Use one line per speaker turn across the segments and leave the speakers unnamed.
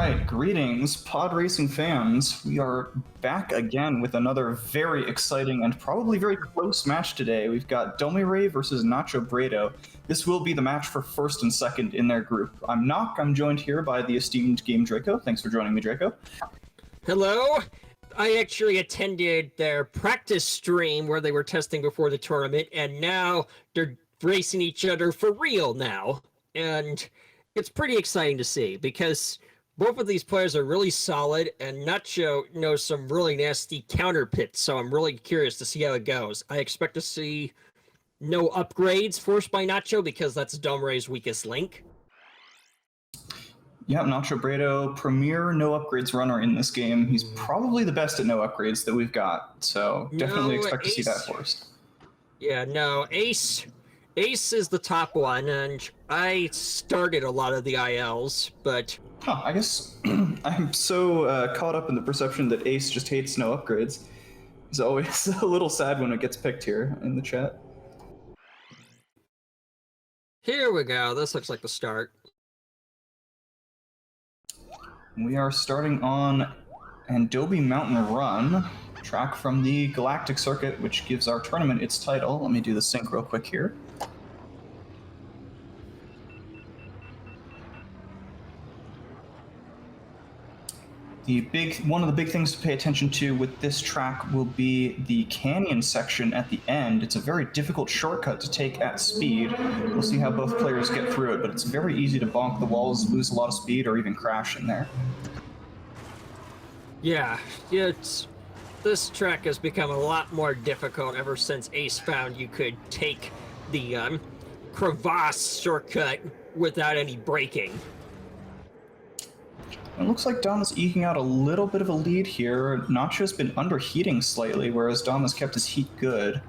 right, greetings, pod racing fans. We are back again with another very exciting and probably very close match today. We've got Domirae versus NachoBrado. This will be the match for first and second in their group. I'm Nock. I'm joined here by the esteemed Game Draco. Thanks for joining me, Draco.
Hello. I actually attended their practice stream where they were testing before the tournament, and now they're racing each other for real now. And it's pretty exciting to see because both of these players are really solid, and Nacho knows some really nasty counter pits, so I'm really curious to see how it goes. I expect to see no upgrades forced by Nacho because that's Domirae's weakest link.
Yeah, NachoBrado, premier no upgrades runner in this game. He's probably the best at no upgrades that we've got, so definitely expect to see that forced.
Yeah, no, Ace is the top one, and I started a lot of the ILs, but...
I guess I'm so caught up in the perception that Ace just hates no upgrades. He's always a little sad when it gets picked here in the chat.
Here we go. This looks like the start.
We are starting on Adobe Mountain Run, track from the Galactic circuit, which gives our tournament its title. Let me do the sync real quick here. One of the big things to pay attention to with this track will be the canyon section at the end. It's a very difficult shortcut to take at speed. We'll see how both players get through it, but it's very easy to bonk the walls, lose a lot of speed, or even crash in there.
Yeah, this track has become a lot more difficult ever since Ace found you could take the crevasse shortcut without any braking.
It looks like Dom is eking out a little bit of a lead here. Nacho's been underheating slightly, whereas Dom has kept his heat good.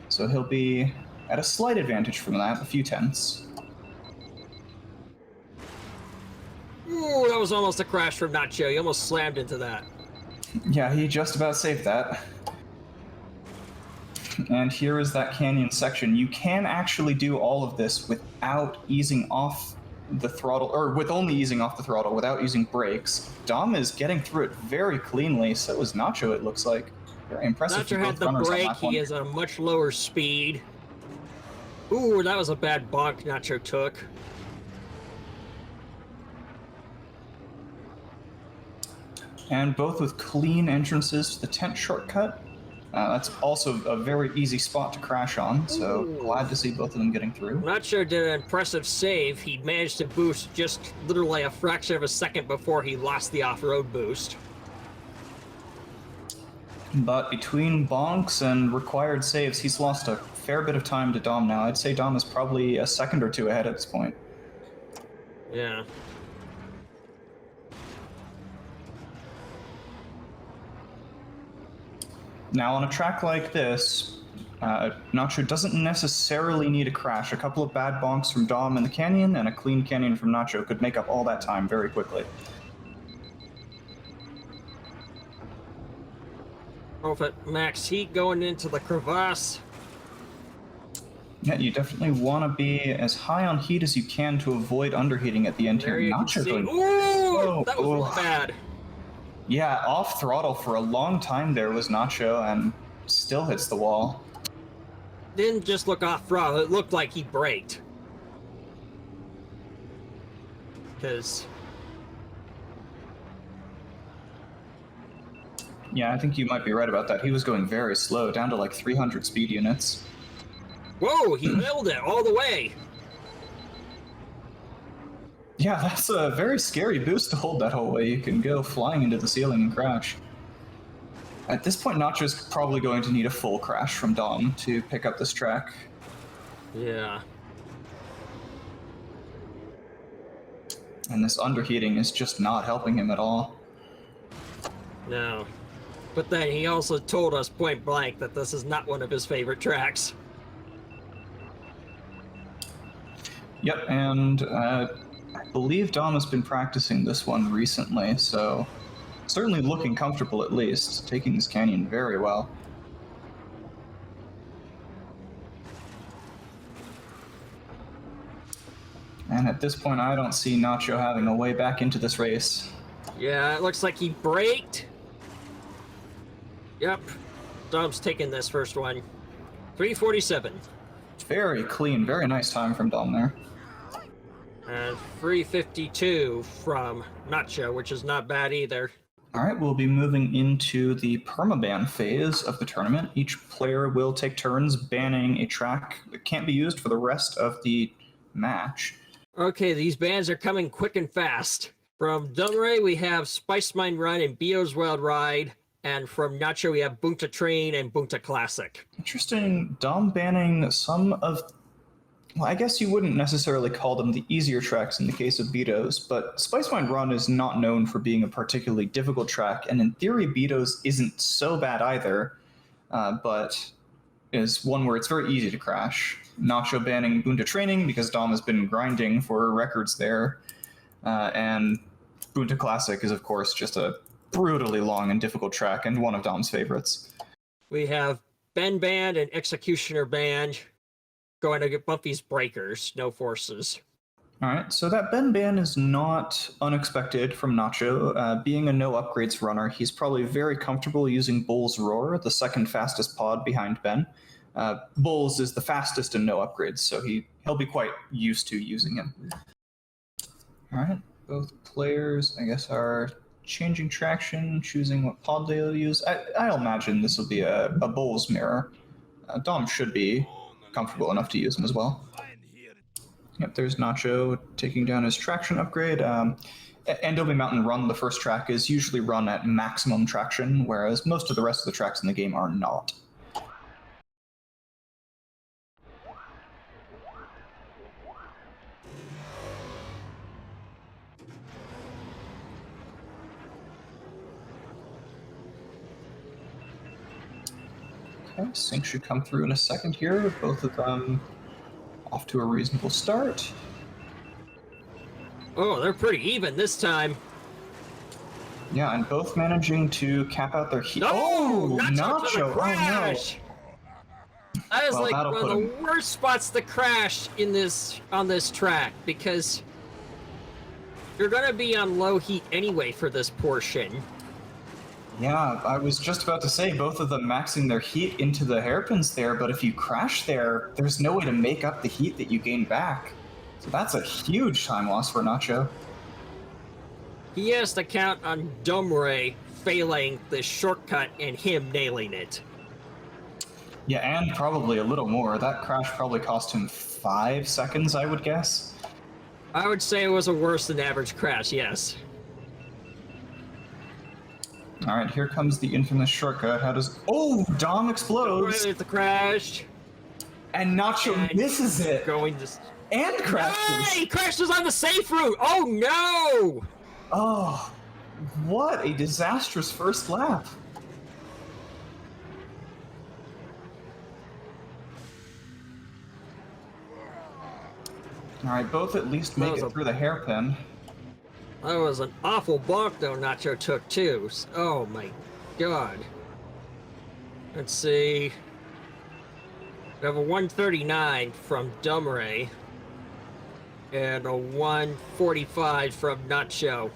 So he'll be at a slight advantage from that, a few tenths.
Ooh, that was almost a crash from Nacho. He almost slammed into that.
Yeah, he just about saved that. And here is that canyon section. You can actually do all of this without easing off the throttle, or with only easing off the throttle without using brakes. Dom is getting through it very cleanly. So is Nacho, it looks like. Very impressive.
Nacho had the brake. He is at a much lower speed. Ooh, that was a bad bonk Nacho took.
And both with clean entrances to the tent shortcut. That's also a very easy spot to crash on, so glad to see both of them getting through.
Nacho did an impressive save. He managed to boost just literally a fraction of a second before he lost the off-road boost.
But between bonks and required saves, he's lost a fair bit of time to Dom now. I'd say Dom is probably a second or two ahead at this point.
Yeah.
Now, on a track like this, Nacho doesn't necessarily need a crash. A couple of bad bonks from Dom in the canyon and a clean canyon from Nacho could make up all that time very quickly.
Both at max heat going into the crevasse.
Yeah, you definitely want to be as high on heat as you can to avoid underheating at the end here.
Nacho going... Ooh, that was really bad.
Yeah, off throttle for a long time there was Nacho, and still hits the wall.
Didn't just look off throttle, it looked like he braked. Because...
Yeah, I think you might be right about that. He was going very slow, down to like 300 speed units.
Whoa, he nailed it all the way!
Yeah, that's a very scary boost to hold that whole way. You can go flying into the ceiling and crash. At this point, Nacho's probably going to need a full crash from Dom to pick up this track.
Yeah.
And this underheating is just not helping him at all.
No. But then he also told us point blank that this is not one of his favorite tracks.
Yep, and I believe Dom has been practicing this one recently, so certainly looking comfortable at least, taking this canyon very well. And at this point, I don't see Nacho having a way back into this race.
Yeah, it looks like he braked. Yep. Dom's taking this first one. 347.
Very clean, very nice time from Dom there.
And 352 from Nacho, which is not bad either.
All right, we'll be moving into the permaban phase of the tournament. Each player will take turns banning a track that can't be used for the rest of the match.
Okay, these bans are coming quick and fast. From Domirae, we have Spice Mine Run and Bio's Wild Ride. And from Nacho, we have Bunta Train and Bunta Classic.
Interesting, Dom banning some of... Well, I guess you wouldn't necessarily call them the easier tracks in the case of Beto's, but Spice Mine Run is not known for being a particularly difficult track, and in theory, Beto's isn't so bad either, but is one where it's very easy to crash. Nacho banning Bunta Training because Dom has been grinding for records there, and Bunta Classic is, of course, just a brutally long and difficult track and one of Dom's favorites.
We have Ben Band and Executioner Band going to get Bumpy's Breakers, no forces.
All right, so that Ben ban is not unexpected from Nacho. Being a no upgrades runner, he's probably very comfortable using Bull's Roar, the second fastest pod behind Ben. Bull's is the fastest and no upgrades, so he'll be quite used to using him. All right, both players, I guess, are changing traction, choosing what pod they'll use. I'll imagine this will be a Bull's Mirror. Dom should be comfortable enough to use them as well. Yep, there's Nacho taking down his traction upgrade. Endobe Mountain Run, the first track, is usually run at maximum traction, whereas most of the rest of the tracks in the game are not. Okay, sync should come through in a second here. Both of them off to a reasonable start.
Oh, they're pretty even this time.
Yeah, and both managing to cap out their heat.
Oh,
Nacho!
Crash! That is like one of the worst spots to crash on this track, because you're gonna be on low heat anyway for this portion.
Yeah, I was just about to say both of them maxing their heat into the hairpins there, but if you crash there, there's no way to make up the heat that you gain back. So that's a huge time loss for Nacho.
He has to count on Domirae failing the shortcut and him nailing it.
Yeah, and probably a little more. That crash probably cost him 5 seconds, I would guess.
I would say it was a worse than average crash, yes.
All right, here comes the infamous shortcut. How does... Oh, Dom explodes!
Right at the crash.
And Nacho misses it!
Going to...
And crashes!
No, he crashes on the safe route! Oh, no!
Oh, what a disastrous first lap. All right, both at least make it through the hairpin.
That was an awful bonk, though, Nacho took, too. Oh, my God. Let's see. We have a 139 from Domirae. And a 145 from Nacho.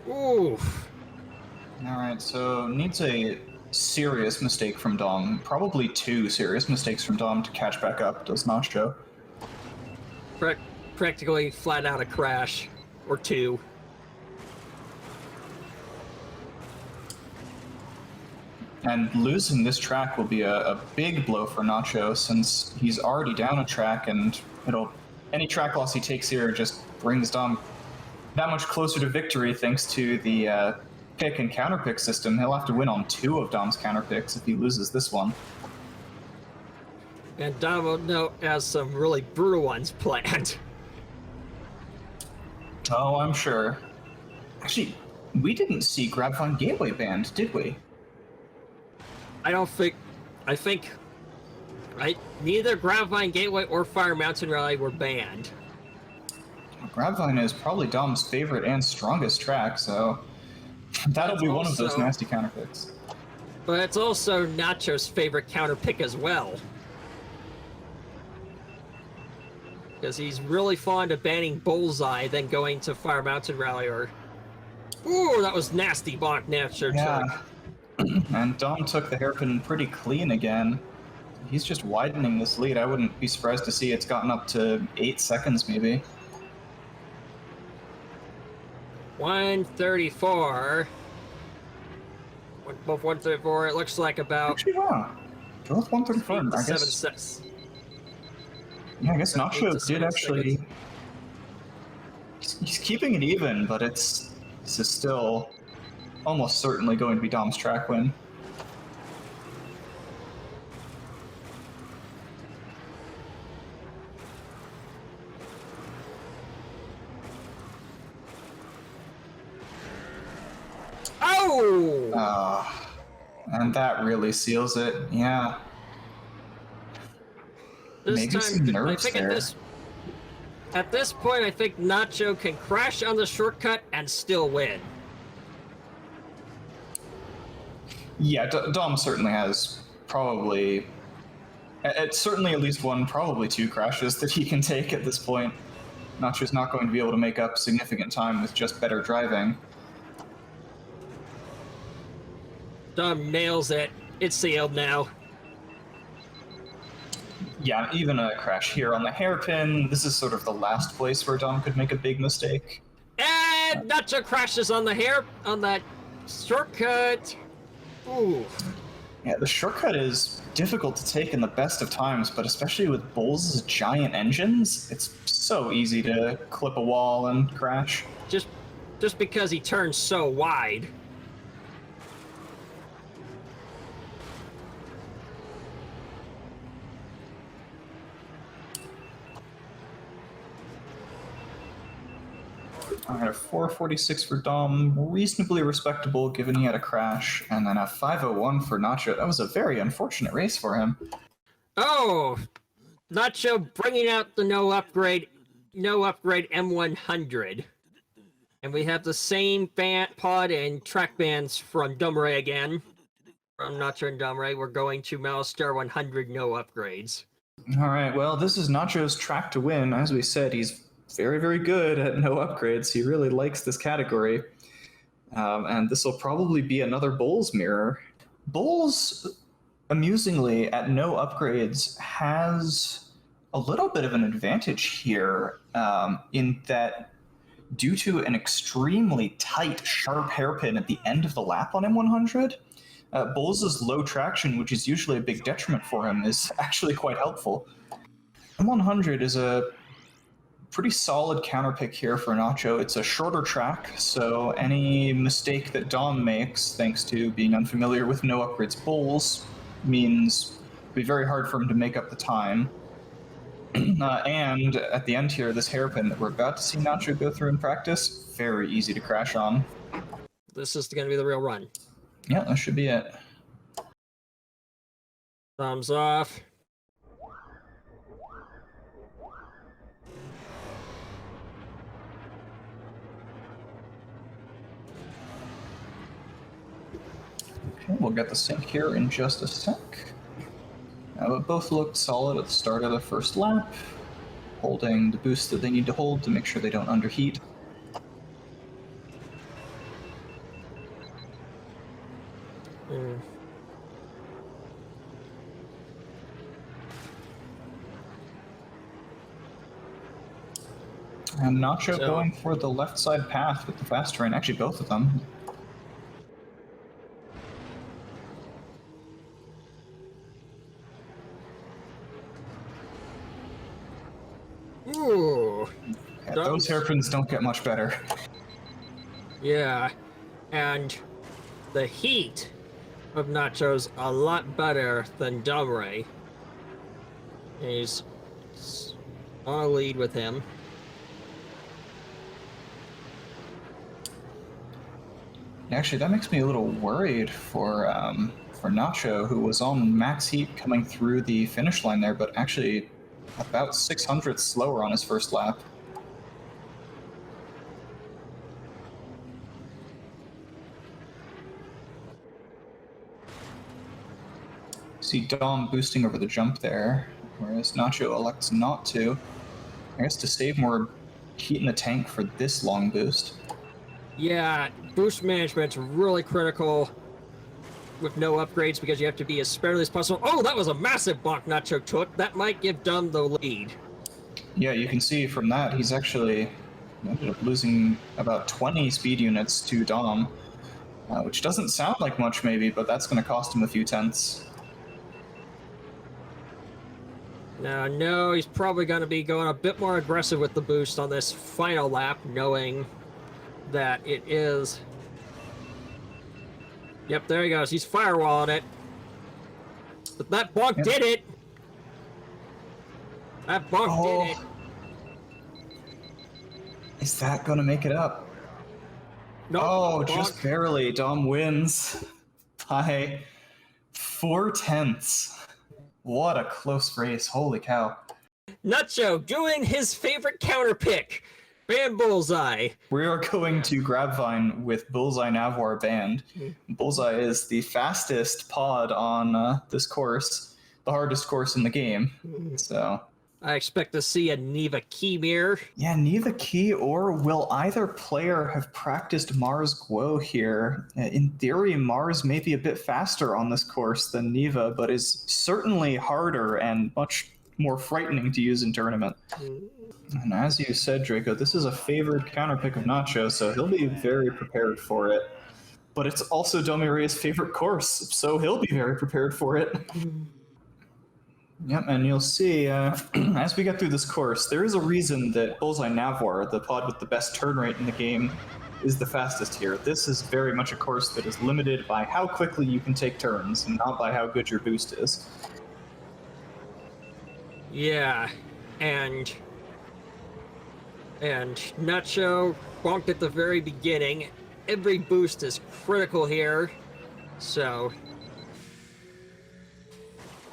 Oof.
All right, so needs a serious mistake from Dom. Probably 2 serious mistakes from Dom to catch back up, does Nacho.
Practically flat out a crash. Or 2.
And losing this track will be a big blow for Nacho, since he's already down a track, and any track loss he takes here just brings Dom that much closer to victory thanks to the pick and counterpick system. He'll have to win on 2 of Dom's counterpicks if he loses this one.
And Dom has some really brutal ones planned.
Oh, I'm sure. Actually, we didn't see Grabvine Gateway banned, did we?
I think neither Grabvine Gateway or Fire Mountain Rally were banned.
Grabvine is probably Dom's favorite and strongest track, so that'll be one of those nasty counterpicks.
But it's also Nacho's favorite counterpick as well. Because he's really fond of banning Bullseye, then going to Fire Mountain Rally or Ooh, that was nasty block Nacho took.
And Dom took the hairpin pretty clean again. He's just widening this lead. I wouldn't be surprised to see it's gotten up to 8 seconds, maybe.
134. Both 134. It looks like about.
Actually, wow. Both 134.
8 to
I
7
guess.
seconds.
Yeah, I guess Nacho did
7
actually.
seconds.
He's keeping it even, but this is still almost certainly going to be Dom's track win.
Oh!
And that really seals it. Yeah. Maybe some nerves
I think
there.
at this point, I think Nacho can crash on the shortcut and still win.
Yeah, Dom certainly has probably, certainly at least one, probably two crashes that he can take at this point. Nacho's not going to be able to make up significant time with just better driving.
Dom nails it. It's sealed now.
Yeah, even a crash here on the hairpin. This is sort of the last place where Dom could make a big mistake.
And Nacho crashes on that shortcut. Ooh.
Yeah, the shortcut is difficult to take in the best of times, but especially with Bulls' giant engines, it's so easy to clip a wall and crash.
Just because he turns so wide.
I had a 446 for Dom, reasonably respectable given he had a crash, and then a 501 for Nacho. That was a very unfortunate race for him.
Oh, Nacho bringing out the no upgrade M100. And we have the same pod and track bands from Domirae again. From Nacho and Domirae, we're going to Malistar 100 no upgrades.
All right, well, this is Nacho's track to win. As we said, he's very, very good at no upgrades. He really likes this category. And this will probably be another Bulls mirror. Bulls, amusingly, at no upgrades, has a little bit of an advantage here in that due to an extremely tight, sharp hairpin at the end of the lap on M100, Bulls' low traction, which is usually a big detriment for him, is actually quite helpful. M100 is a pretty solid counterpick here for Nacho. It's a shorter track, so any mistake that Dom makes, thanks to being unfamiliar with no upgrades Bulls, means it'll be very hard for him to make up the time. And at the end here, this hairpin that we're about to see Nacho go through in practice, very easy to crash on.
This is going to be the real run.
Yeah, that should be it.
Thumbs off.
Okay, we'll get the sync here in just a sec. But both looked solid at the start of the first lap, holding the boost that they need to hold to make sure they don't underheat. And Nacho going for the left side path with the fast terrain, actually both of them.
Ooh.
Yeah, those hairpins don't get much better.
Yeah, and the heat of Nacho's a lot better than Domirae. He's on a lead with him.
Actually, that makes me a little worried for Nacho, who was on max heat coming through the finish line there, but actually about 600 slower on his first lap. See Dom boosting over the jump there, whereas Nacho elects not to. I guess to save more heat in the tank for this long boost.
Yeah, boost management's really critical with no upgrades because you have to be as sparingly as possible. Oh, that was a massive bonk Nacho took. That might give Dom the lead.
Yeah, you can see from that he's actually ended up losing about 20 speed units to Dom, which doesn't sound like much maybe, but that's going to cost him a few tenths.
Now, no, he's probably going to be going a bit more aggressive with the boost on this final lap, knowing that it is... Yep, there he goes. He's firewalling it. But that bonk did it! That bonk did it!
Is that going to make it up?
Nope,
oh,
bonk.
Just barely. Dom wins by 4 tenths. What a close race. Holy cow.
Nacho doing his favorite counter pick. Ban Bullseye.
We are going to Grabvine with Bullseye Navoir banned. Bullseye is the fastest pod on this course, the hardest course in the game. So
I expect to see a Neva key mirror.
yeah, Neva key, or will either player have practiced Mars Guo here? In theory, Mars may be a bit faster on this course than Neva, but is certainly harder and much more frightening to use in tournament. And as you said, Draco, this is a favored counterpick of Nacho, so he'll be very prepared for it. But it's also Domirae's favorite course, so he'll be very prepared for it. Yep, and you'll see, as we get through this course, there is a reason that Bullseye Navoir, the pod with the best turn rate in the game, is the fastest here. This is very much a course that is limited by how quickly you can take turns, and not by how good your boost is.
Yeah, and Nacho bonked at the very beginning. Every boost is critical here, so...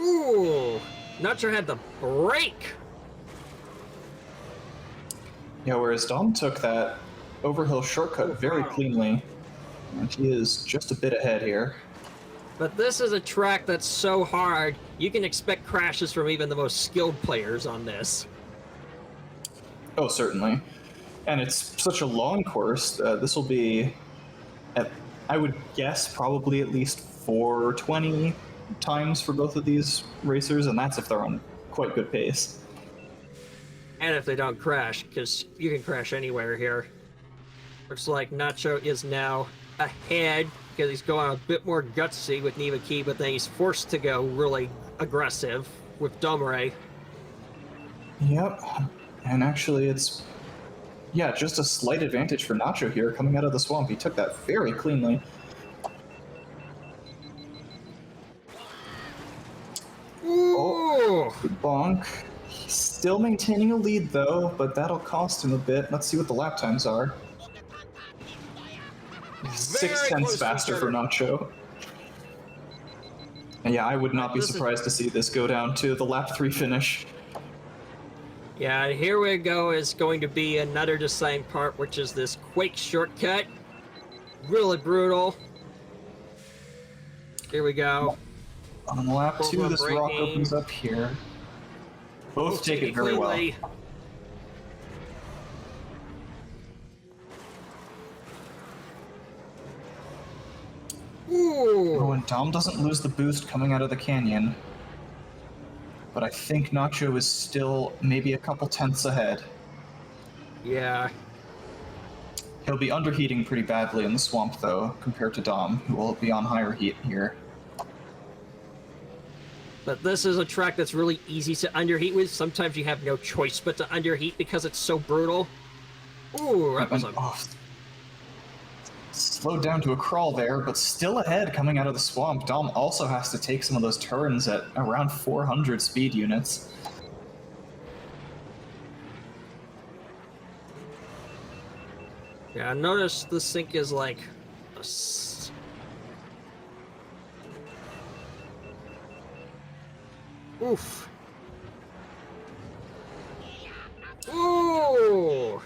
Ooh! Nacho had the break!
Yeah, whereas Dom took that overhill shortcut very cleanly, and he is just a bit ahead here.
But this is a track that's so hard, you can expect crashes from even the most skilled players on this.
Oh, certainly. And it's such a long course. This will be, I would guess, probably at least 420 times for both of these racers, and that's if they're on quite good pace.
And if they don't crash, because you can crash anywhere here. Looks like Nacho is now ahead, because he's going a bit more gutsy with Neva Key, but then he's forced to go really aggressive with Domirae.
Yep. And actually it's, yeah, just a slight advantage for Nacho here coming out of the swamp. He took that very cleanly.
Ooh.
Oh, bonk. He's still maintaining a lead though, but that'll cost him a bit. Let's see what the lap times are. 6 tenths faster for Nacho. And yeah, I would not be surprised to see this go down to the lap 3 finish.
Yeah, and here we go is going to be another design part, which is this Quake shortcut. Really brutal. Here we go.
On lap 2, this rock opens up here. Both take it very well.
Ooh.
Oh, and Dom doesn't lose the boost coming out of the canyon. But I think Nacho is still maybe a couple tenths ahead.
Yeah.
He'll be underheating pretty badly in the swamp, though, compared to Dom, who will be on higher heat here.
But this is a track that's really easy to underheat with. Sometimes you have no choice but to underheat because it's so brutal. Ooh, that was a...
Slowed down to a crawl there, but still ahead coming out of the swamp. Dom also has to take some of those turns at around 400 speed units.
Yeah, notice the sink is like... Oof. Ooh!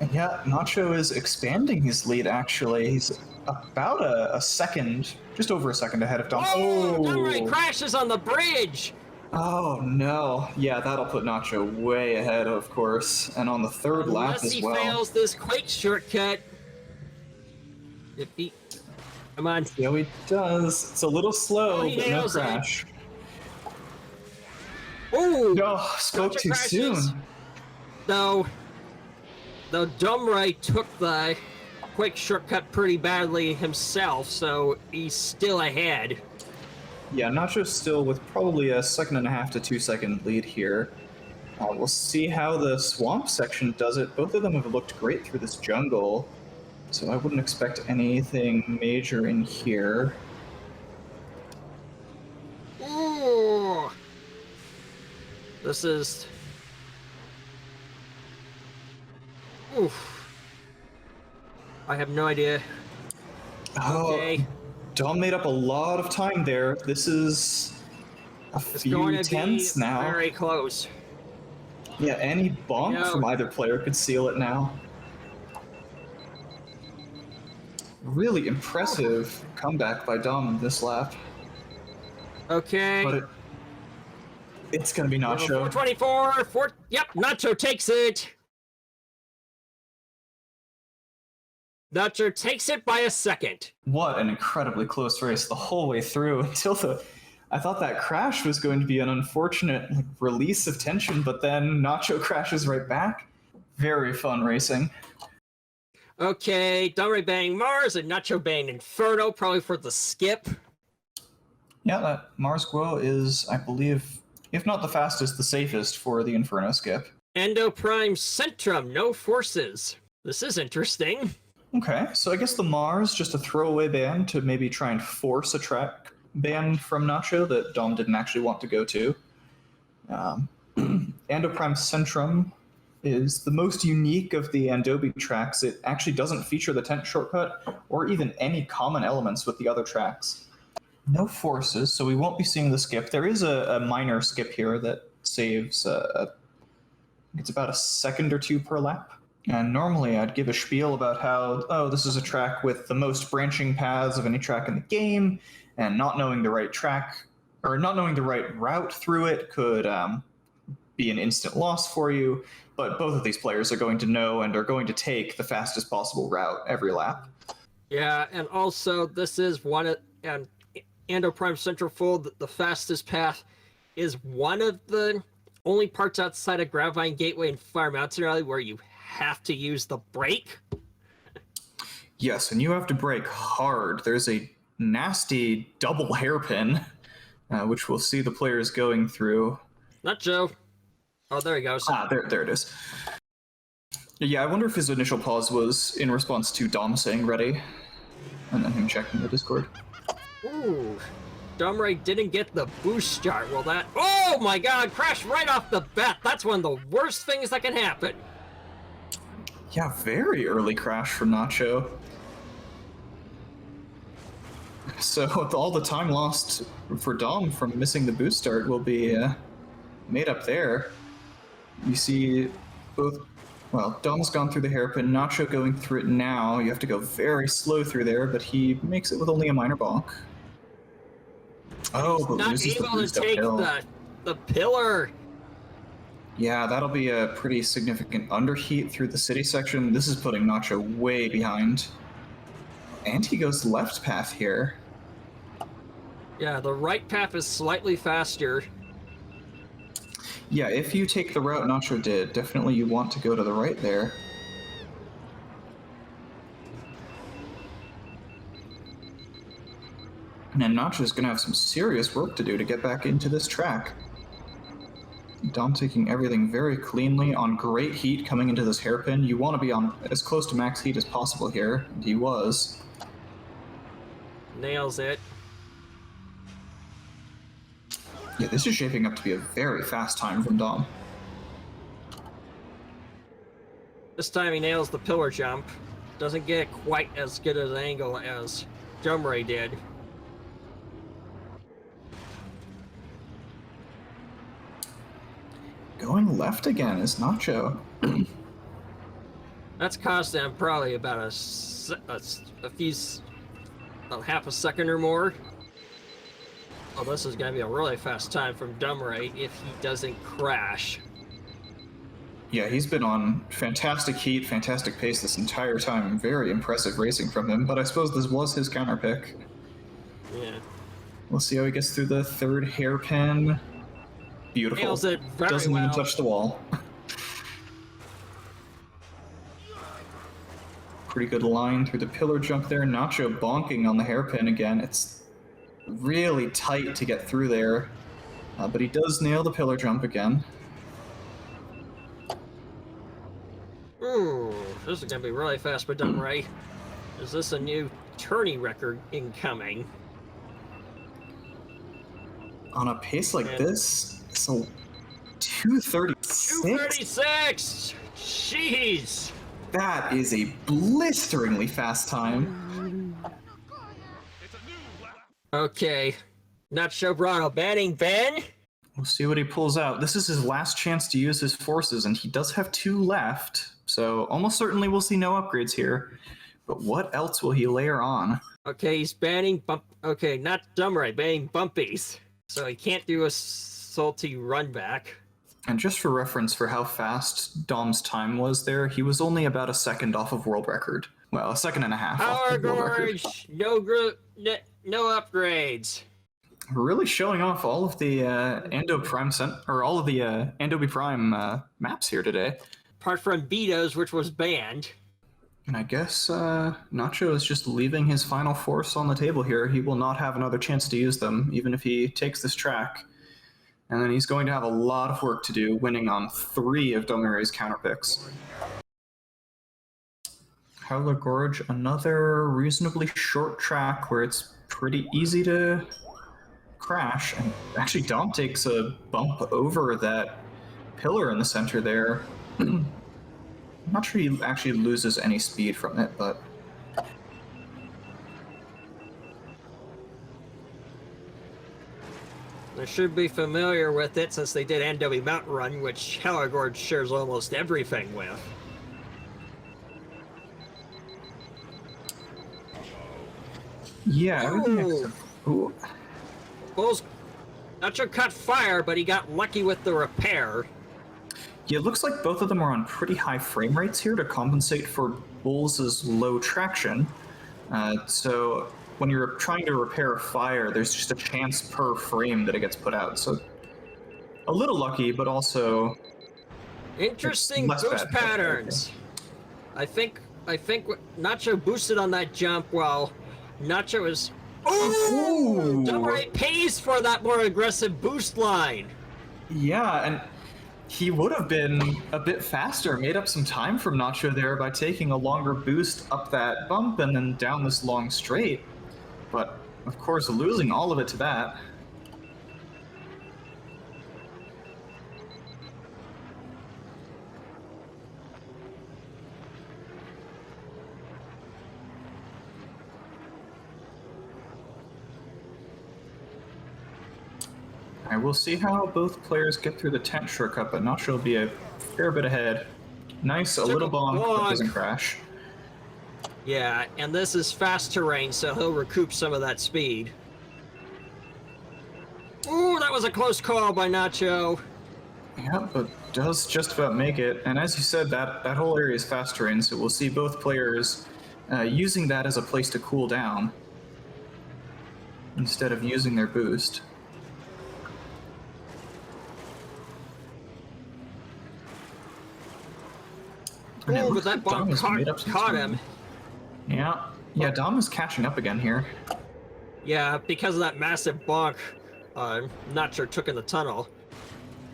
And yeah, Nacho is expanding his lead, actually. He's about a second, just over a second ahead of Dom.
Oh! Domirae crashes on the bridge!
Oh, no. Yeah, that'll put Nacho way ahead, of course. And on the third lap as well.
Unless he fails this Quake shortcut. If he... Come on.
Yeah, he does. It's a little slow,
Oh, he
but no
nails it.
crash.
Oh!
No, spoke too soon.
Though Domirae took the quick shortcut pretty badly himself, so he's still ahead.
Yeah, Nacho's still with probably a 1.5 to 2 second lead here. We'll see how the swamp section does it. Both of them have looked great through this jungle, so I wouldn't expect anything major in here.
Ooh. This is... Oof. I have no idea. Okay.
Oh, Dom made up a lot of time there. This is a few tenths now.
Very close.
Yeah, any bonk from either player could seal it now. Really impressive comeback by Dom in this lap.
Okay.
But it's gonna be Nacho.
424. Yep, Nacho takes it. Nacho takes it by a second.
What an incredibly close race the whole way through until I thought that crash was going to be an unfortunate release of tension, but then Nacho crashes right back. Very fun racing.
Okay, Domirae banging Mars and Nacho banging Inferno, probably for the skip.
Yeah, that Mars Guo is, I believe, if not the fastest, the safest for the Inferno skip.
Endo Prime Centrum, no forces. This is interesting.
Okay, so I guess the Mars, just a throwaway ban to maybe try and force a track ban from Nacho that Dom didn't actually want to go to. Endo Prime Centrum is the most unique of the Andobi tracks. It actually doesn't feature the tent shortcut or even any common elements with the other tracks. No forces, so we won't be seeing the skip. There is a minor skip here that saves, it's about a second or two per lap. And normally I'd give a spiel about how, oh, this is a track with the most branching paths of any track in the game, and not knowing the right track, or not knowing the right route through it could be an instant loss for you, but both of these players are going to know and are going to take the fastest possible route every lap.
Yeah, and also this is one of, and Endo Prime Centerfold, the fastest path, is one of the only parts outside of Gravine Gateway and Fire Mountain Rally where you have to use the brake.
Yes, and you have to brake hard. There's a nasty double hairpin, which we'll see the players going through.
Not Joe. Oh, there he goes.
Ah, there it is. Yeah, I wonder if his initial pause was in response to Dom saying ready, and then him checking the Discord.
Ooh. Domirae didn't get the boost start. Well, that... Oh my god, crash right off the bat. That's one of the worst things that can happen.
Yeah, very early crash for Nacho. So all the time lost for Dom from missing the boost start will be made up there. You see both, well, Dom's gone through the hairpin, Nacho going through it now. You have to go very slow through there, but he makes it with only a minor bonk. Oh, but
not
loses the
able to
boost
take
uphill.
the pillar.
Yeah, that'll be a pretty significant underheat through the city section. This is putting Nacho way behind. And he goes left path here.
Yeah, the right path is slightly faster.
Yeah, if you take the route Nacho did, definitely you want to go to the right there. And then Nacho's going to have some serious work to do to get back into this track. Dom taking everything very cleanly on great heat coming into this hairpin. You want to be on as close to max heat as possible here, and he was.
Nails it.
Yeah, this is shaping up to be a very fast time from Dom.
This time he nails the pillar jump. Doesn't get quite as good an angle as Domirae did.
Going left again is Nacho.
That's cost them probably about half a second or more. Oh, this is going to be a really fast time from Domirae if he doesn't crash.
Yeah, he's been on fantastic heat, fantastic pace this entire time. Very impressive racing from him, but I suppose this was his counter pick.
Yeah.
We'll see how he gets through the third hairpin. Beautiful.
Nails it very
Doesn't
well.
even touch the wall. Pretty good line through the pillar jump there. Nacho bonking on the hairpin again. It's really tight to get through there, but he does nail the pillar jump again.
Ooh, this is gonna be really fast for Domirae. Is this a new tourney record incoming?
On a pace like this, so 236?
236! Jeez!
That is a blisteringly fast time.
Okay, NachoBrado banning Ben?
We'll see what he pulls out. This is his last chance to use his forces, and he does have 2 left, so almost certainly we'll see no upgrades here. But what else will he layer on?
Okay, he's banning okay, not Domirae, banning bumpies. So he can't do a salty run back.
And just for reference for how fast Dom's time was there, he was only about a second off of world record. Well, a second and a half off
Power
of world record.
Gorge! No upgrades.
We're really showing off all of the Endo Prime all of the Endobe Prime maps here today.
Apart from Betos, which was banned.
And I guess Nacho is just leaving his final force on the table here. He will not have another chance to use them, even if he takes this track. And then he's going to have a lot of work to do, winning on 3 of Domirae's counter picks. Howler Gorge, another reasonably short track where it's pretty easy to crash. And actually, Dom takes a bump over that pillar in the center there. I'm not sure he actually loses any speed from it, but...
They should be familiar with it since they did NW Mountain Run, which Halagord shares almost everything with.
Yeah, everything Ooh.
Bulls Nacho caught fire, but he got lucky with the repair.
Yeah, it looks like both of them are on pretty high frame rates here to compensate for Bulls' low traction. So when you're trying to repair a fire, there's just a chance per frame that it gets put out. So a little lucky, but also
Interesting
less
boost
bad.
patterns. I think Nacho boosted on that jump while Nacho is.
Ooh!
Domirae pays for that more aggressive boost line.
Yeah, and he would have been a bit faster, made up some time from Nacho there by taking a longer boost up that bump and then down this long straight. But, of course, losing all of it to that. I will see how both players get through the tent shortcut, but Nacho will be a fair bit ahead. Nice, a little bonk, but doesn't crash.
Yeah, and this is fast terrain, so he'll recoup some of that speed. Ooh, that was a close call by Nacho.
Yeah, but does just about make it. And as you said, that whole area is fast terrain, so we'll see both players using that as a place to cool down instead of using their boost.
Ooh, but that bomb caught him.
Yeah, Dom is catching up again here.
Yeah, because of that massive bonk, Nacho took in the tunnel.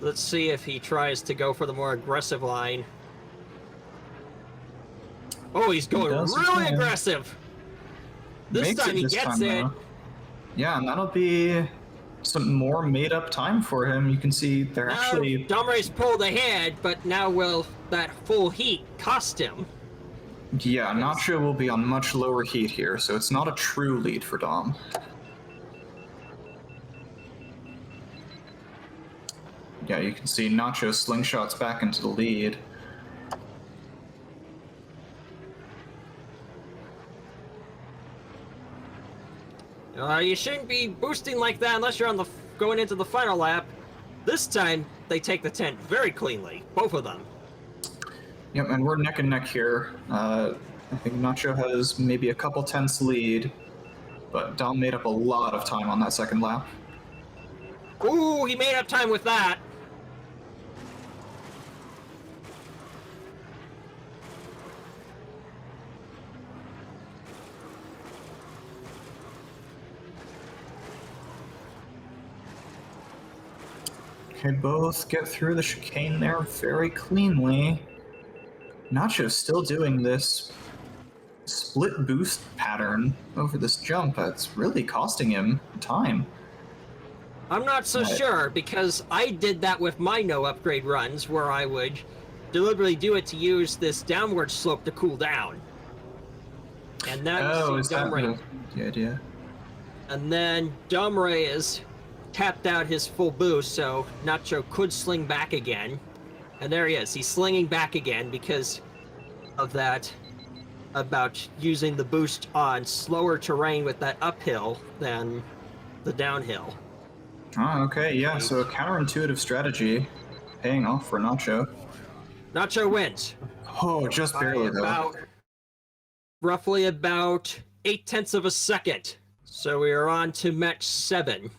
Let's see if he tries to go for the more aggressive line. Oh, he's going really aggressive. This time he gets it.
Yeah, and that'll be some more made-up time for him. You can see they're actually...
Domirae's pulled ahead, but now will that full heat cost him?
Yeah, Nacho will be on much lower heat here, so it's not a true lead for Dom. Yeah, you can see Nacho slingshots back into the lead.
You shouldn't be boosting like that unless you're on going into the final lap. This time, they take the tent very cleanly, both of them.
Yep, and we're neck and neck here. I think Nacho has maybe a couple tenths lead, but Dom made up a lot of time on that second lap.
Ooh, he made up time with that.
Okay, both get through the chicane there very cleanly. Nacho's still doing this split boost pattern over this jump. That's really costing him time.
I'm not so sure, because I did that with my no upgrade runs, where I would deliberately do it to use this downward slope to cool down. And then
is that the idea?
And then Domirae is tapped out his full boost, so Nacho could sling back again. And there he is. He's slinging back again because of that, about using the boost on slower terrain with that uphill than the downhill.
Oh, okay, yeah, so a counterintuitive strategy paying off for Nacho.
Nacho wins.
Oh, just barely, though.
Roughly about 0.8 of a second. So we are on to match 7.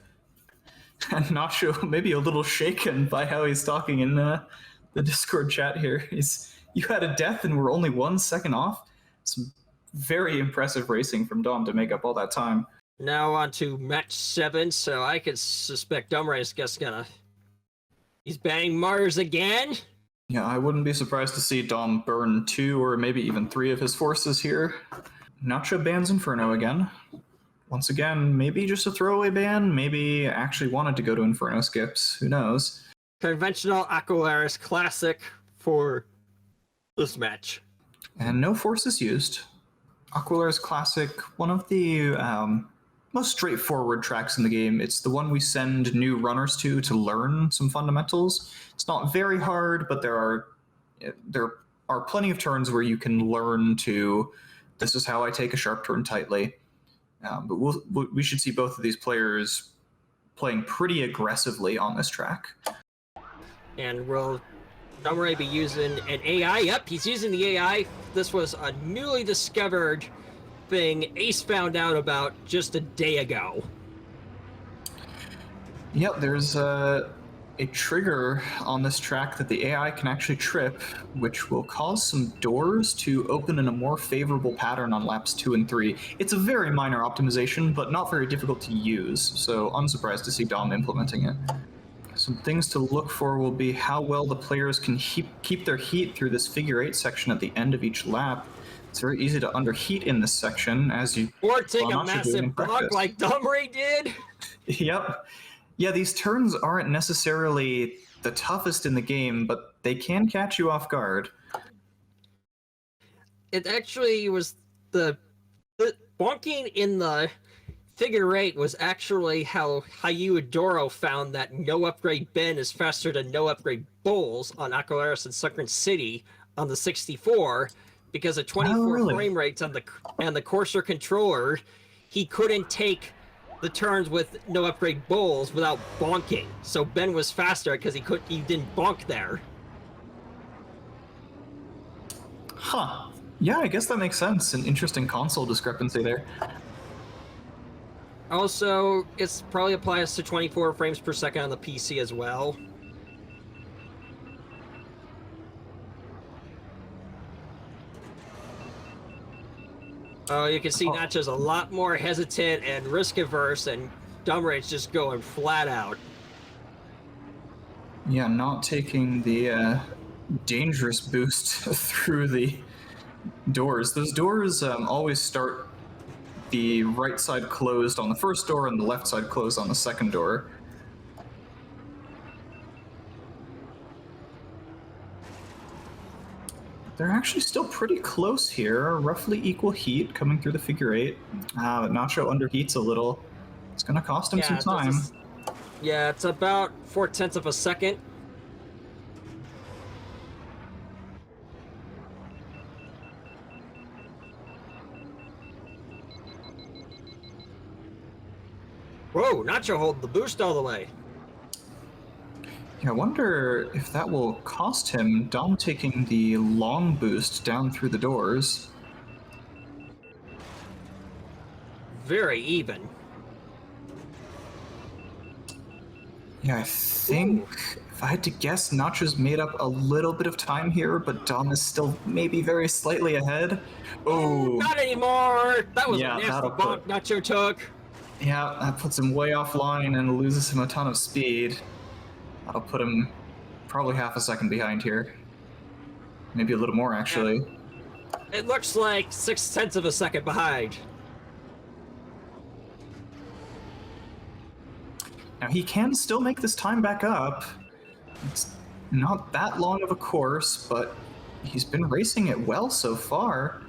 And Nacho maybe a little shaken by how he's talking in the Discord chat here. You had a death and we're only 1 second off. Some very impressive racing from Dom to make up all that time.
Now on to match 7, so I could suspect Domirae is just gonna... He's banning Mars again?
Yeah, I wouldn't be surprised to see Dom burn 2 or maybe even 3 of his forces here. Nacho bans Inferno again. Once again, maybe just a throwaway ban, maybe actually wanted to go to Inferno skips, who knows.
Conventional Aqualaris Classic for this match.
And no forces used. Aqualaris Classic, one of the most straightforward tracks in the game. It's the one we send new runners to learn some fundamentals. It's not very hard, but there are plenty of turns where you can learn to, this is how I take a sharp turn tightly. But we should see both of these players playing pretty aggressively on this track.
And will Domirae be using an AI? Yep, he's using the AI. This was a newly discovered thing Ace found out about just a day ago.
Yep, there's a trigger on this track that the AI can actually trip, which will cause some doors to open in a more favorable pattern on laps 2 and 3. It's a very minor optimization, but not very difficult to use, so unsurprised to see Dom implementing it. Some things to look for will be how well the players can keep their heat through this figure 8 section at the end of each lap. It's very easy to underheat in this section, as you...
Or take a massive bug like Domirae did!
Yep. Yeah, these turns aren't necessarily the toughest in the game, but they can catch you off guard.
It actually was the bonking in the figure 8 was actually how Hayuadoro found that no upgrade Ben is faster than no upgrade Bowls on Aqualaris and Sunken City on the 64, because of 24 frame rates on the Corsair controller, he couldn't take the turns with no upgrade Bowls without bonking. So Ben was faster because he didn't bonk there.
Huh. Yeah, I guess that makes sense. An interesting console discrepancy there.
Also, it probably applies to 24 frames per second on the PC as well. Oh, you can see Nacho's a lot more hesitant and risk-averse, and Domirae's just going flat out.
Yeah, not taking the dangerous boost through the doors. Those doors always start the right side closed on the first door and the left side closed on the second door. They're actually still pretty close here, roughly equal heat coming through the figure 8. Nacho underheats a little. It's going to cost him some time.
Yeah, it's about 0.4 of a second. Whoa, Nacho holding the boost all the way.
Yeah, I wonder if that will cost him. Dom taking the long boost down through the doors.
Very even.
Yeah, I think if I had to guess, Nacho's made up a little bit of time here, but Dom is still maybe very slightly ahead. Oh,
Not anymore! That was
Yeah,
a nasty
that'll
bonk Nacho took.
yeah, that puts him way offline and loses him a ton of speed. That'll put him probably half a second behind here. Maybe a little more, actually.
It looks like 0.6 of a second behind.
Now, he can still make this time back up. It's not that long of a course, but he's been racing it well so far.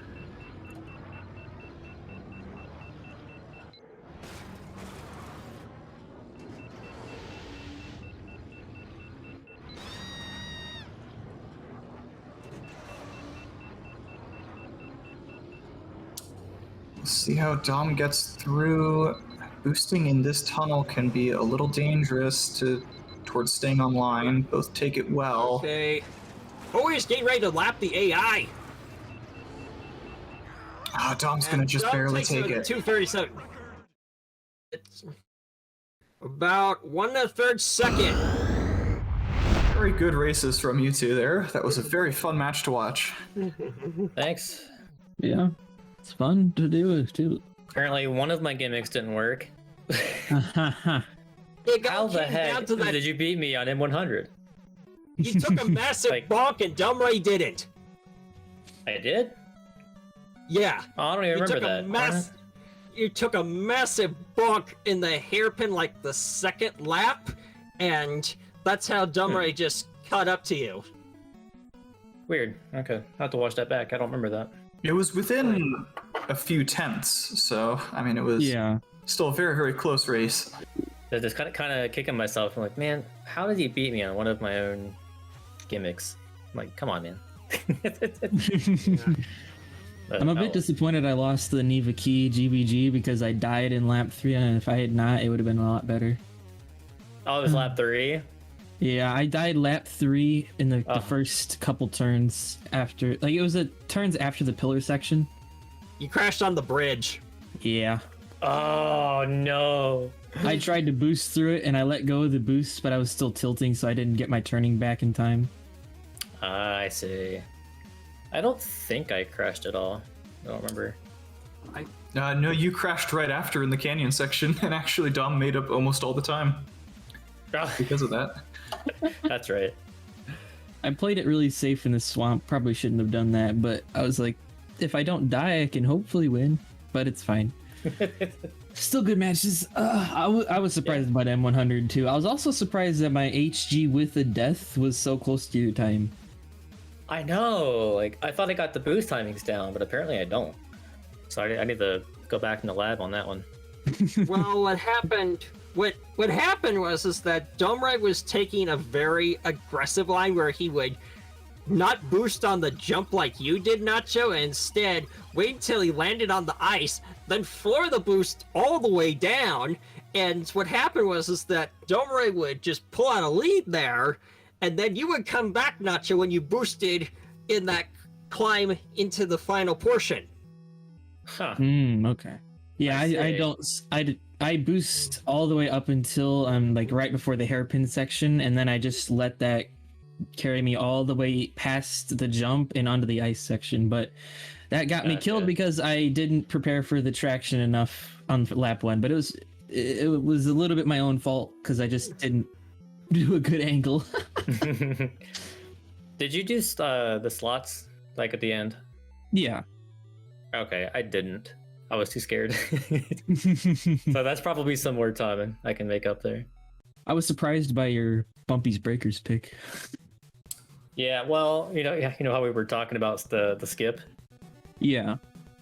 Let's see how Dom gets through. Boosting in this tunnel can be a little dangerous towards staying online. Both take it well.
Okay. Oh, he's getting ready to lap the AI.
Ah, Dom's gonna just
Dom
barely
takes
take
a
it.
2:37. It's about 1/3 second.
Very good races from you two there. That was a very fun match to watch.
Thanks.
Yeah, it's fun to do it too.
Apparently, one of my gimmicks didn't work.
It
How
got
the
came
heck
down to that.
did you beat me on M100?
You took a massive
Like-
bonk and Domirae didn't.
I did?
Yeah.
Oh, I don't even
You
remember
took
that.
you took a massive bonk in the hairpin like the second lap, and that's how Domirae just caught up to you.
Weird. Okay, I'll have to watch that back. I don't remember that.
It was within a few tenths, so I mean, it was
Yeah,
still a very, very close race.
I just kind of kicking myself. I'm like, man, how did he beat me on one of my own gimmicks? I'm like, come on, man. But,
I'm a
oh,
bit disappointed I lost the Neva Key GBG because I died in lap 3, and if I had not, it would have been a lot better.
Oh, it was lap 3.
Yeah, I died lap 3 in the
Oh.
first couple turns after, like it was the turns after the pillar section.
You crashed on the bridge.
Yeah,
Oh no.
I tried to boost through it and I let go of the boost, but I was still tilting, so I didn't get my turning back in time.
I see. I don't think I crashed at all. I don't remember.
No, you crashed right after in the canyon section, and actually Dom made up almost all the time because of that.
That's right.
I played it really safe in the swamp. Probably shouldn't have done that, but I was like, if I don't die, I can hopefully win. But it's fine. Still good matches. I was surprised by the M100 too. I was also surprised that my HG with the death was so close to your time.
I know. Like, I thought I got the boost timings down, but apparently I don't. So I need to go back in the lab on that one.
Well, what happened was that Domirae was taking a very aggressive line where he would not boost on the jump like you did, Nacho, and instead wait until he landed on the ice, then floor the boost all the way down. And what happened was that Domirae would just pull out a lead there, and then you would come back, Nacho, when you boosted in that climb into the final portion.
Huh.
Okay. Yeah, I boost all the way up until like right before the hairpin section, and then I just let that carry me all the way past the jump and onto the ice section. But that got me killed because I didn't prepare for the traction enough on lap 1. But it was a little bit my own fault because I just didn't do a good angle.
Did you do the slots like at the end?
Yeah.
Okay, I didn't. I was too scared. So that's probably some more time I can make up there.
I was surprised by your Bumpy's Breakers pick.
Yeah, well, you know how we were talking about the skip.
Yeah.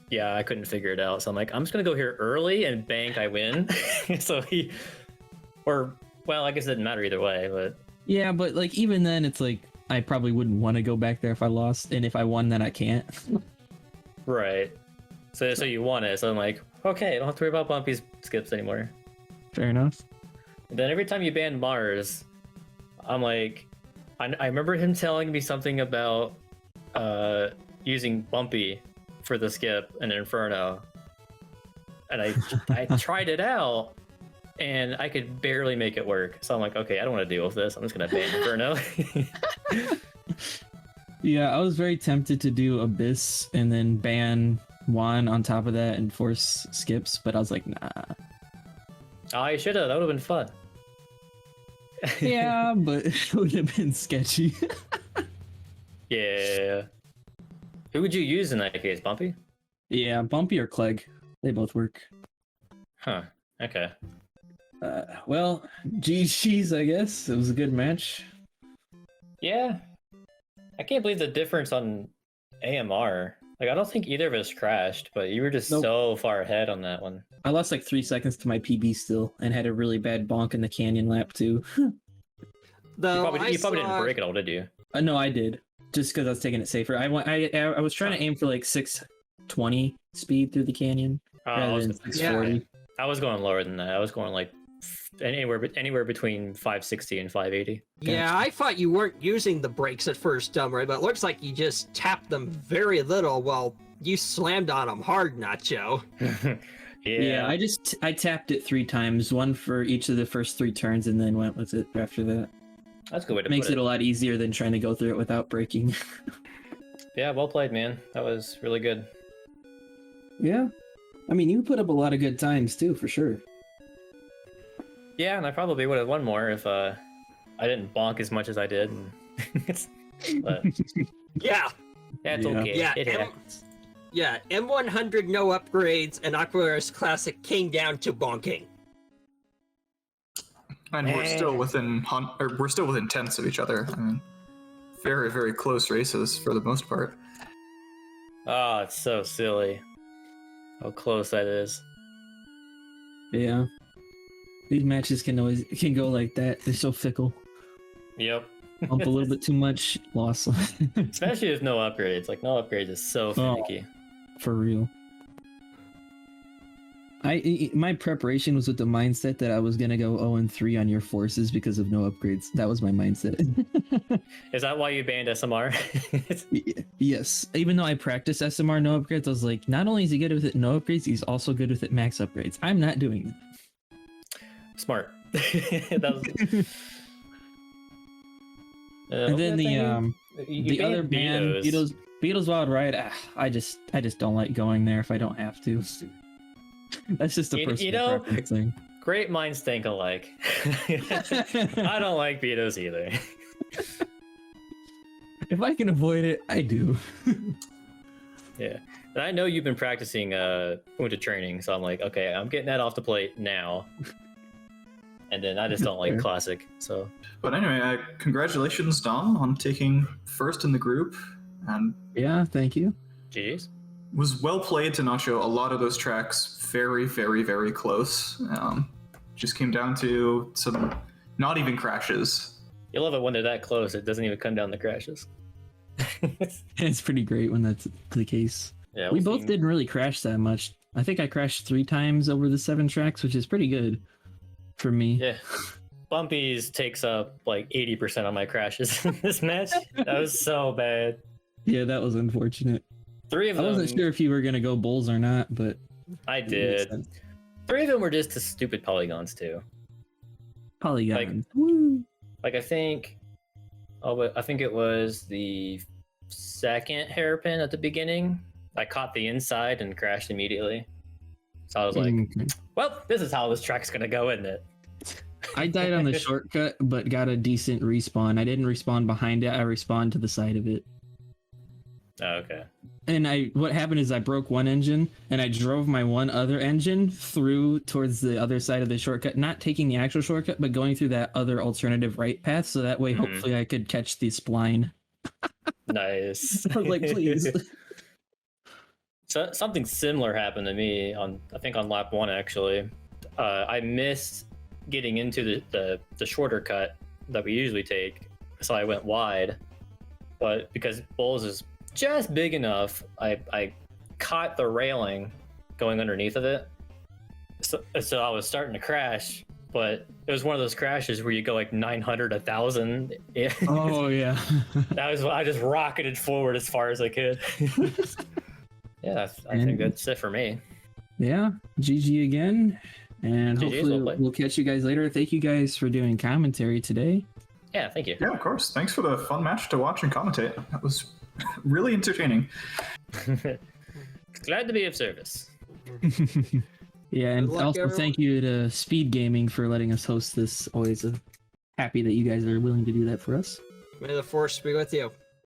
Yeah, I couldn't figure it out, so I'm like, I'm just gonna go here early and bank I win. So well, I guess it didn't matter either way, but
Yeah, but like even then, it's like I probably wouldn't want to go back there if I lost, and if I won, then I can't.
right. So you won it, so I'm like, okay, I don't have to worry about Bumpy's skips anymore.
Fair enough.
And then every time you ban Mars, I'm like, I remember him telling me something about using Bumpy for the skip in Inferno, and I tried it out, and I could barely make it work. So I'm like, okay, I don't want to deal with this. I'm just gonna ban Inferno.
Yeah, I was very tempted to do Abyss and then ban Juan on top of that and force skips, but I was like, nah.
I should have. That would have been fun.
Yeah, but it would have been sketchy.
Yeah. Who would you use in that case, Bumpy?
Yeah, Bumpy or Clegg. They both work.
Huh. Okay.
Well, GG's, I guess. It was a good match.
Yeah. I can't believe the difference on AMR. Like, I don't think either of us crashed, but you were just so far ahead on that one.
I lost like 3 seconds to my PB still and had a really bad bonk in the canyon lap too.
Though
You probably didn't break it all, did you?
No, I did. Just because I was taking it safer. I was trying to aim for like 620 speed through the canyon rather than 640.
Yeah.
I was going lower than that. I was going like anywhere between 560 and 580.
Yeah, I thought you weren't using the brakes at first, Domirae, but it looks like you just tapped them very little while you slammed on them hard, Nacho.
Yeah.
I tapped it 3 times, one for each of the first 3 turns, and then went with it after that.
That's a good way to
Makes
put
it a lot easier than trying to go through it without braking.
Yeah, well played, man. That was really good.
Yeah. I mean, you put up a lot of good times too, for sure.
Yeah, and I probably would have won more if I didn't bonk as much as I did. But
Yeah.
that's
Yeah.
okay.
Yeah,
It
M-
happens.
Yeah, M100 no upgrades, and Aquarius Classic came down to bonking.
And we're still within tenths of each other. I mean, very, very close races for the most part.
Oh, it's so silly. How close that is.
Yeah. These matches can go like that. They're so fickle.
Yep.
Bump a little bit too much, loss.
Especially with no upgrades. Like, no upgrades is so finicky.
For real. My preparation was with the mindset that I was gonna go 0-3 on your forces because of no upgrades. That was my mindset.
Is that why you banned SMR?
Yes. Even though I practice SMR no upgrades, I was like, not only is he good with it no upgrades, he's also good with it max upgrades. I'm not doing that.
Smart. That was...
And then the other band, Beatles Wild Ride. I just don't like going there if I don't have to. That's just a personal preference thing.
Great minds think alike. I don't like Beatles either.
If I can avoid it, I do.
Yeah. And I know you've been practicing wounded training, so I'm like, okay, I'm getting that off the plate now. And then I just don't like classic, so.
But anyway, congratulations, Dom, on taking first in the group. And
yeah, thank you.
GG's.
Was well played to Nacho. A lot of those tracks very, very, very close. Just came down to some not even crashes.
You love it when they're that close. It doesn't even come down to crashes.
It's pretty great when that's the case.
Yeah,
we both didn't really crash that much. I think I crashed 3 times over the 7 tracks, which is pretty good for me.
Yeah. Bumpy's takes up like 80% of my crashes in this match. That was so bad.
Yeah, that was unfortunate.
3 of them.
I wasn't sure if you were gonna go bulls or not, but
I did. 3 of them were just stupid polygons too.
Polygon.
Like I think it was the second hairpin at the beginning. I caught the inside and crashed immediately. So I was like, well, this is how this track's gonna go, isn't it?
I died on the shortcut, but got a decent respawn. I didn't respawn behind it. I respawned to the side of it.
Oh, okay.
And what happened is I broke one engine and I drove my one other engine through towards the other side of the shortcut, not taking the actual shortcut, but going through that other alternative right path. So that way, hopefully I could catch the spline.
Nice.
I was like, please.
So something similar happened to me on lap 1 actually. I missed getting into the shorter cut that we usually take, so I went wide. But because Bulls is just big enough, I caught the railing going underneath of it. So I was starting to crash, but it was one of those crashes where you go like 900, 1,000.
Oh yeah.
That was I just rocketed forward as far as I could. Yeah, I think that's it for me.
Yeah, GG again, and
GG's,
hopefully
well
we'll catch you guys later. Thank you guys for doing commentary today.
Yeah, thank you.
Yeah, of course. Thanks for the fun match to watch and commentate. That was really entertaining.
Glad to be of service.
Yeah, and
Good luck,
also
everyone.
thank you to Speed Gaming for letting us host this. Always happy that you guys are willing to do that for us.
May the force be with you.